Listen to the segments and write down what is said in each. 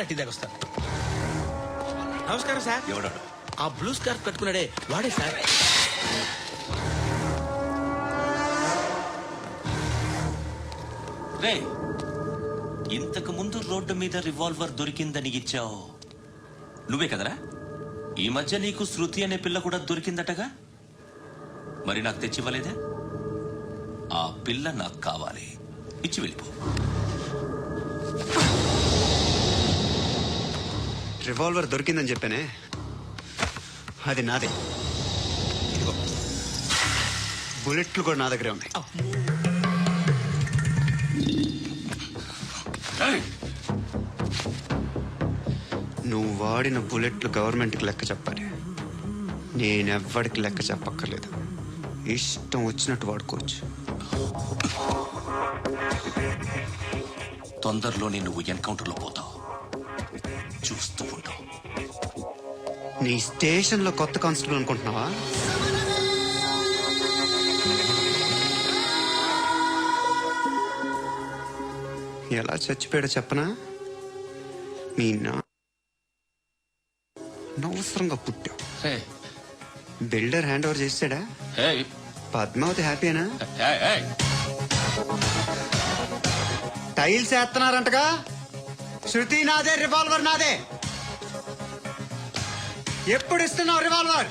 Tea దాకొస్తాను. నమస్కారం sir. ఎవడాడు? ఆ బ్లూ స్కార్ఫ్ కట్టుకున్నాడే వాడే సార్. రే, ఇంతకు ముందు రోడ్డు మీద రివాల్వర్ దొరికిందని ఇచ్చావు నువ్వే కదరా? ఈ మధ్య నీకు శృతి అనే పిల్ల కూడా దొరికిందటగా, మరి నాకు తెచ్చివ్వలేదే? ఆ పిల్ల నాకు కావాలి, ఇచ్చి వెళ్ళిపో. రివాల్వర్ దొరికిందని చెప్పానే, అది నాదే. ఇదిగో బుల్లెట్లు కూడా నా దగ్గరే ఉన్నాయి. నువ్వు వాడిన బుల్లెట్లు గవర్నమెంట్కి లెక్క చెప్పాలి. నేనెవ్వడికి లెక్క చెప్పక్కర్లేదు. ఇష్టం వచ్చినట్టు వాడుకోవచ్చు. తొందరలోనే నువ్వు ఎన్కౌంటర్లో పోతావు, చూస్తూ ఉంటావు. నీ స్టేషన్లో కొత్త కానిస్టేబుల్ అనుకుంటున్నావా? ఎలా చచ్చిపోయాడో చెప్పనా? మీ అనవసరంగా పుట్టావు. బిల్డర్ హ్యాండ్ ఓవర్ చేసాడా? పద్మావతి హ్యాపీనా? టైల్స్ వేస్తున్నారంటగా. శృతి నాదే, రివాల్వర్ నాదే. ఎప్పుడు ఇస్తున్నావు రివాల్వర్?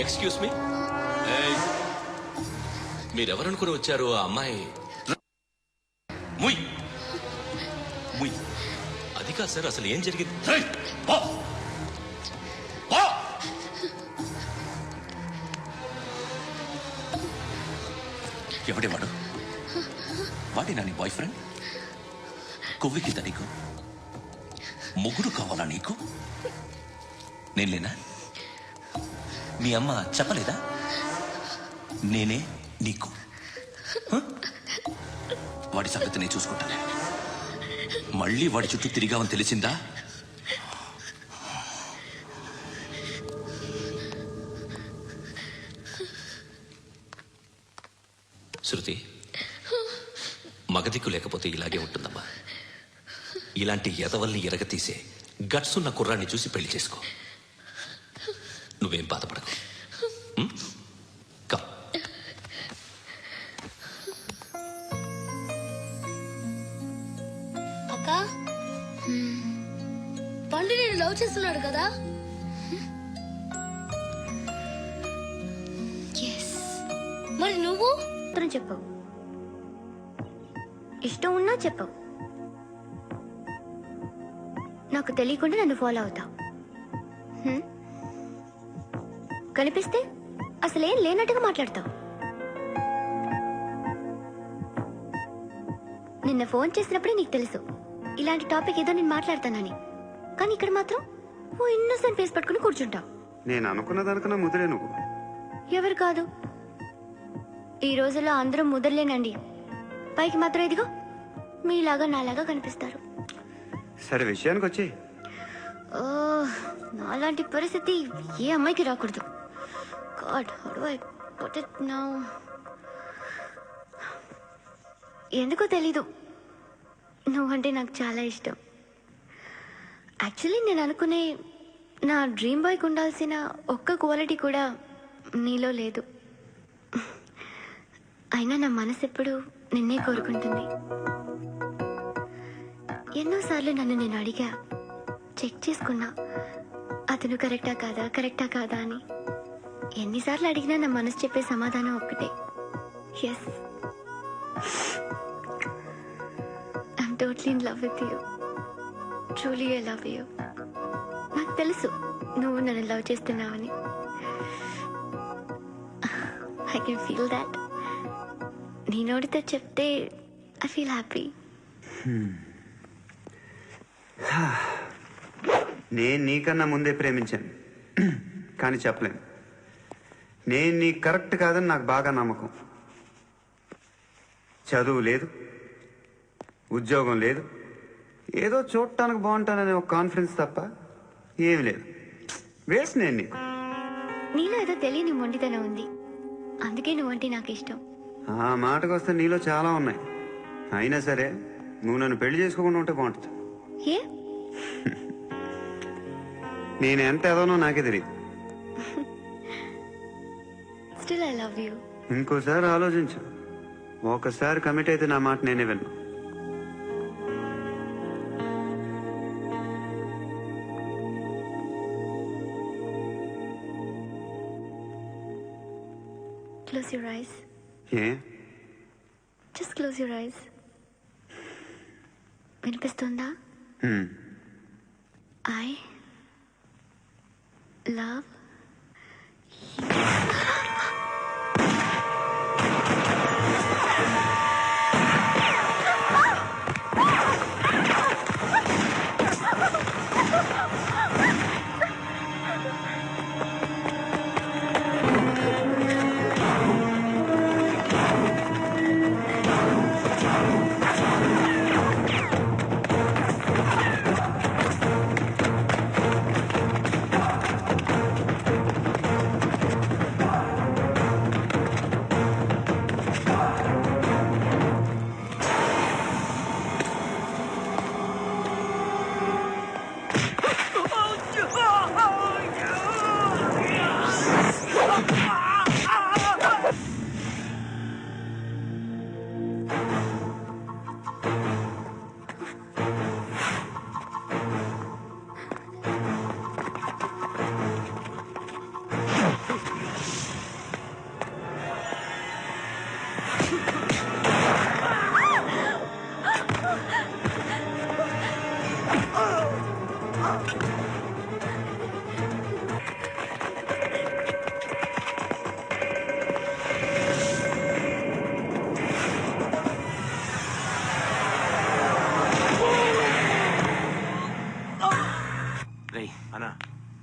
ఎక్స్క్యూజ్ మీ, మీరెవరనుకుని వచ్చారు? ఆ అమ్మాయి అది కాదు సార్, అసలు ఏం జరిగింది? ఎవడేవాడు? వాడేనా నీ బాయ్ ఫ్రెండ్? కొవ్వికిద్దా నీకు? ముగ్గురు కావాలా నీకు? నేను లేనా? మీ అమ్మ చెప్పలేదా నేనే నీకు? వాడి సంగతి నేను చూసుకుంటానే. మళ్ళీ వాడి చుట్టూ తిరిగావని తెలిసిందా? శృతి, మగదిక్కు లేకపోతే ఇలాగే ఉంటుందమ్మా. ఇలాంటి ఎదవల్ని ఎరగతీసే గట్స్ ఉన్న కుర్రాన్ని చూసి పెళ్లి చేసుకో. నువ్వేం బాధపడకు. అక్క, పండు నేను లవ్ చేస్తున్నాడు కదా? మరి నువ్వు చెప్పవు. ఇష్టం ఉన్నా చెప్పవు. నాకు తెలియకుండా నన్ను ఫాలో అవుతావు. కనిపిస్తే అసలేం లేనట్టుగా మాట్లాడతావు. నిన్న ఫోన్ చేసినప్పుడే నీకు తెలుసు ఇలాంటి టాపిక్ ఏదో నేను మాట్లాడతానని. కానీ ఇక్కడ మాత్రం ఓ ఇన్నోసెంట్ ఫేస్ పట్టుకుని కూర్చుంటావు. నేను అనుకున్నదానికన్నా ముదిరే నువ్వు. ఎవరు కాదు, ఈ రోజుల్లో అందరూ ముదరలేనండి. పైకి మాత్రం ఇదిగో మీలాగా నాలాగా కనిపిస్తారు. సరే విషయానికి వచ్చి, నాలాంటి పరిస్థితి ఏ అమ్మాయికి రాకూడదు. God, how do I put it now? ఎందుకో తెలీదు, నువ్వంటే నాకు చాలా ఇష్టం. యాక్చువల్లీ నేను అనుకునే నా డ్రీమ్ బాయ్కి ఉండాల్సిన ఒక్క క్వాలిటీ కూడా నీలో లేదు. అయినా నా మనసు ఎప్పుడు నిన్నే కోరుకుంటుంది. ఎన్నోసార్లు నన్ను నేను అడిగా, చెక్ చేసుకున్నా అతను కరెక్టా కాదా అని. ఎన్నిసార్లు అడిగినా నా మనసు చెప్పే సమాధానం ఒక్కటే, yes, I'm totally in love with you. Truly I love you. నాకు తెలుసు నువ్వు నన్ను లవ్ చేస్తున్నావని. I can feel that. నీ నోటితో చెప్తే ఐ ఫీల్ హ్యాపీ. నేను నీకన్నా ముందే ప్రేమించాను, కానీ చెప్పలేను. నేను నీకు కరెక్ట్ కాదని నాకు బాగా నమ్మకం. చదువు లేదు, ఉద్యోగం లేదు, ఏదో చూడటానికి బాగుంటాననే ఒక కాన్ఫిడెన్స్ తప్ప ఏమీ లేదు. వేస్ట్ నేను నీకు. నీలో ఏదో తెలియని మొండితనం ఉంది, అందుకే నువ్వంటే నాకు ఇష్టం. ఆ మాటకు వస్తే నీలో చాలా ఉన్నాయి. అయినా సరే నువ్వు నన్ను పెళ్లి చేసుకోకుండా ఉంటే బాగుంటుంది. ఏ? నేను ఎంత ఎదవనో నాకే తెలియదు. Still I love you. ఇంకోసారి ఆలోచించు. ఒకసారి కమిట్ అయితే నా మాట నేనే విన్నా. Close your eyes. A? Just close your eyes. వినిపిస్తుందా? హ్మ్. I love రేయ్ అన్నా,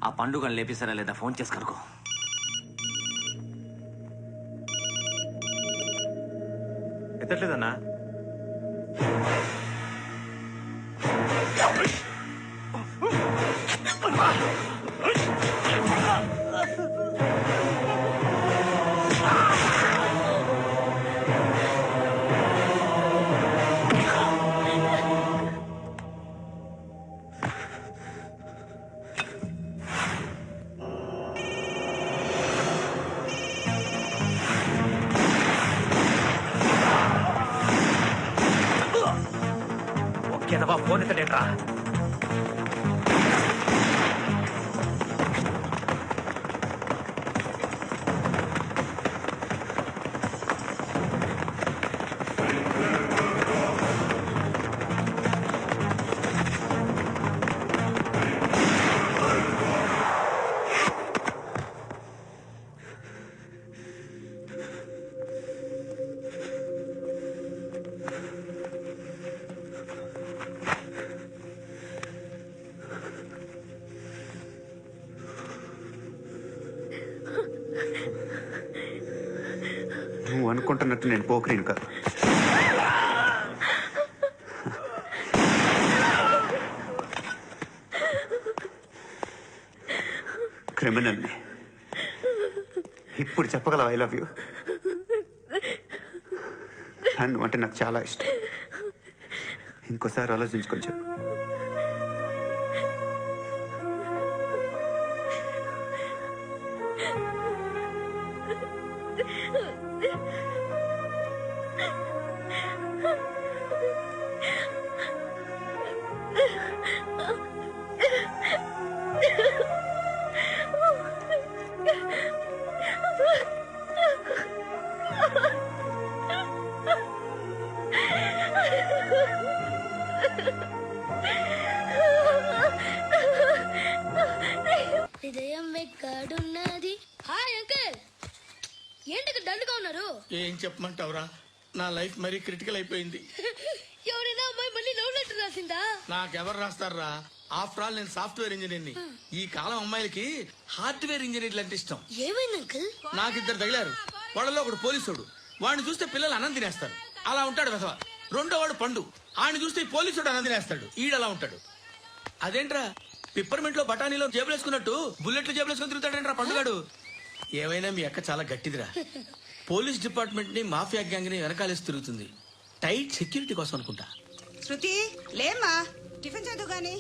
ఆ పండుగను లేపిస్తారా లేదా ఫోన్ చేసి కనుకో. ఎత్తట్లేదన్నా. ఒకేదవా ఫోన్ ఎత్తడేట్రా. నువ్వు అనుకుంటున్నట్టు నేను పోకరీని కాదు. క్రిమినల్ని. ఇప్పుడు చెప్పగలవు ఐ లవ్ యూ? నువ్వు అంటే నాకు చాలా ఇష్టం. ఇంకోసారి ఆలోచించుకొని చెప్పు. హృదయం ఎక్కడున్నది? హాయ్ అంకుల్, ఏంటి డల్గా ఉన్నారు? ఏం చెప్పమంటావురా, నా లైఫ్ మరీ క్రిటికల్ అయిపోయింది. ఎవరైనా అమ్మాయి మళ్ళీ లవ్ లెటర్ రాసిందా? నాకెవరు రాస్తారా? ఆఫ్టర్ ఆల్ నేను సాఫ్ట్వేర్ ఇంజనీర్ని. ఈ కాలం అమ్మాయిలకి హార్డ్వేర్ ఇంజనీర్లు అంటే ఇష్టం. ఏమైంది అంకుల్? నాకు ఇద్దరు తగిలారు. వాళ్ళలో ఒకడు పోలీసుడు. వాడిని చూస్తే పిల్లలు అన్నం తినేస్తారు. అలా ఉంటాడు వెధవ. రెండో వాడు పండు, ఆయన చూస్తే ఈ పోలీసుడు అనందినేస్తాడు. ఈడలా ఉంటాడు. అదేంట్రా పిప్పర్మెంట్ లో బఠానీలో జేబులేసుకున్నట్టు బుల్లెట్లు జేబులేసుకుని తిరుగుతాడేంట్రా పండుగాడు. ఏమైనా మీ అక్క చాలా గట్టిదిరా. పోలీస్ డిపార్ట్మెంట్ ని మాఫియా గ్యాంగ్ ని వెనకాలేసి తిరుగుతుంది. టైట్ సెక్యూరిటీ కోసం అనుకుంటా. శృతి లేమ్మా, టిఫిన్ చదువు గాని.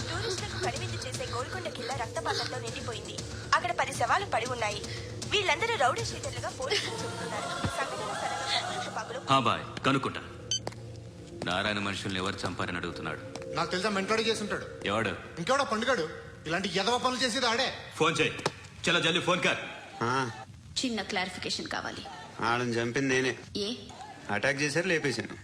టూరిస్టులకు కనువిందు చేసే గోల్కొండ కిల్లా రక్తపాతంతో నిండిపోయింది. అక్కడ 10 శవాలు పడి ఉన్నాయి. వీళ్ళందరూ రౌడీ షీటర్లుగా పోలీసులు చెబుతున్నారు. సంఘటన స్థలంలో పగులు. బాయ్ కనుక్కుంటా. నారాయణ మనుషుల్ని ఎవరు చంపారని అడుగుతున్నాడు. నాకు తెలుసా మెంటోడి చేసి ఉంటాడు. ఎవడు? ఇంకెవడో పండుగాడు. ఇలాంటి ఎదవ పనులు చేసేది ఆడే. ఫోన్ చేయి. చలో జల్దీ ఫోన్ కర్. చిన్న క్లారిఫికేషన్ కావాలి. ఆడని చంపింది నేనే. ఏ అటాక్ చేశారు, లేపేశాను.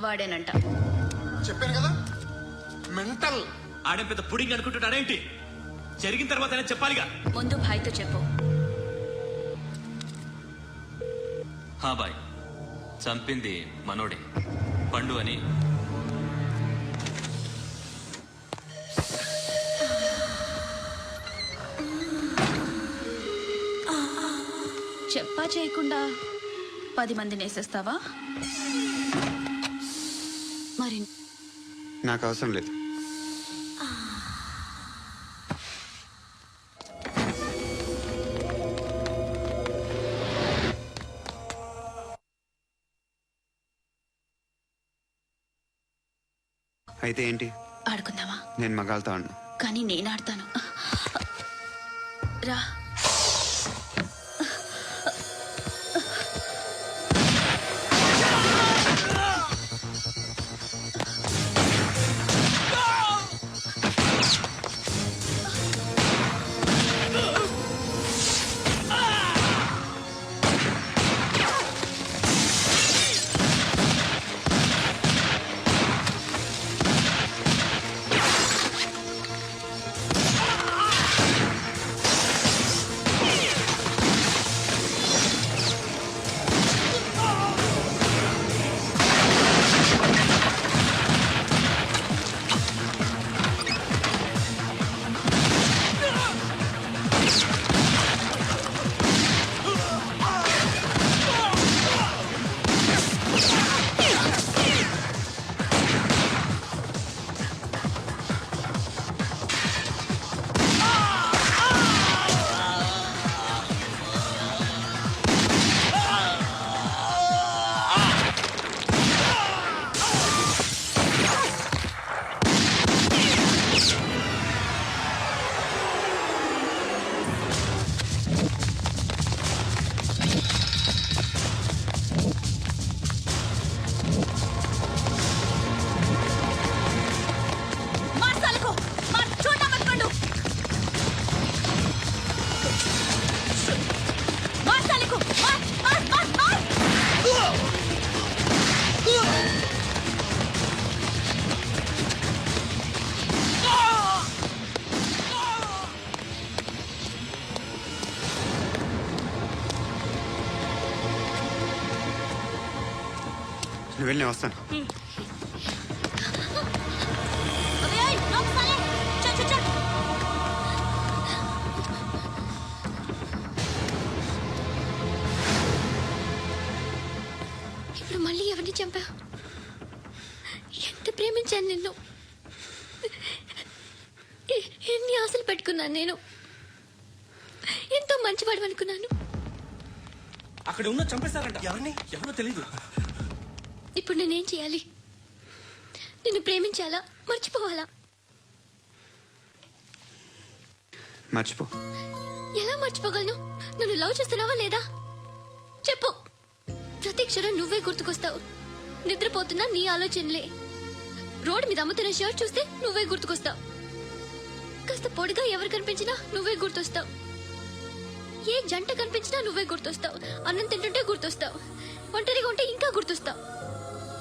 వాడేనంట. చెప్పాను కదా మెంటల్. ఆడే పెద్ద పుడింగ్ అనుకుంటున్నాడేంటి? జరిగిన తర్వాత చెప్పాలిగా. ముందు భాయ్తో చెప్పు. బాయ్ చంపింది మనోడే, పండు అని. చెప్పా చేయకుండా 10 మందిని వేసేస్తావా? మరి నాకు అవసరం లేదు. అయితే ఏంటి? ఆడుకుందామా? నేను మగాళ్ళతో ఆడను. కానీ నేను ఆడతాను. రా. నువ్వు వెళ్ళి, నేను వస్తాను. ఇప్పుడు మళ్ళీ ఎవరిని చంపా? ఎంత ప్రేమించాను నిన్ను, ఎన్ని ఆశలు పెట్టుకున్నాను నేను. ఎంతో మంచివాడు అనుకున్నాను. అక్కడ ఉన్న చంపేస్తారంట. ఎవరిని? ఎవరో తెలీదు. ఇప్పుడు నేనేం చేయాలి? నిన్ను ప్రేమించాలా, మర్చిపోవాలా? మర్చిపో. ఎలా మర్చిపోగలను? నన్ను లవ్ చేస్తున్నావా లేదా చెప్పు. ప్రతి క్షణం నువ్వే గుర్తుకొస్తావు. నిద్రపోతున్నా నీ ఆలోచనలే. రోడ్డు మీద అమ్ముతున్న షర్ట్ చూస్తే నువ్వే గుర్తుకొస్తావు. కాస్త పొడిగా ఎవరు కనిపించినా నువ్వే గుర్తొస్తావు. ఏ జంట కనిపించినా నువ్వే గుర్తొస్తావు. అన్నం తింటుంటే గుర్తొస్తావు. ఒంటరిగా ఉంటే ఇంకా గుర్తొస్తావు.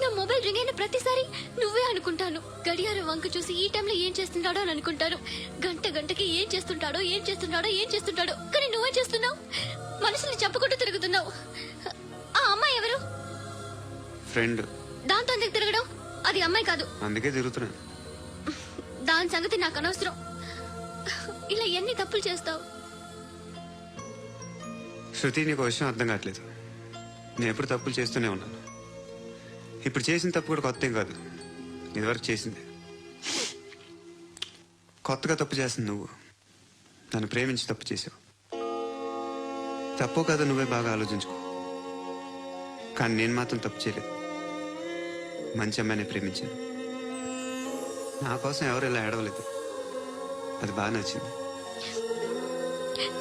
నా మొబైల్ రింగ్ అయిన ప్రతిసారి నువ్వే అనుకుంటాను. గడియారం వంక చూసి ఈ టైంలో ఏం చేస్తుంటాడో అని అనుకుంటాను. గంట గంటకి ఏం చేస్తుంటాడో. కానీ నువ్వే చేస్తున్నావు. మనసుని చంపుకుంటూ తిరుగుతున్నావు. ఆ అమ్మాయి ఎవరు? ఫ్రెండ్. దాంతో ఎందుకు తిరగడం? అది అమ్మాయి కాదు. అందుకే తిరుగుతున్నాను. దాని సంగతి నాకు అనవసరం. ఇలా ఎన్ని తప్పులు చేస్తావు? శృతి, నీకు విషయం అర్థం కావట్లేదు. నేను ఎప్పుడు తప్పులు చేస్తూనే ఉన్నాను. ఇప్పుడు చేసిన తప్పు కూడా కొత్త ఏం కాదు, ఇదివరకు చేసింది. కొత్తగా తప్పు చేస్తుంది నువ్వు. నన్ను ప్రేమించి తప్పు చేసావు. తప్పో కాదో నువ్వే బాగా ఆలోచించుకో. కానీ నేను మాత్రం తప్పు చేయలేదు. మంచి అమ్మాయిని ప్రేమించాను. నా కోసం ఎవరు ఇలా ఏడవలేదు. అది బాగా నచ్చింది.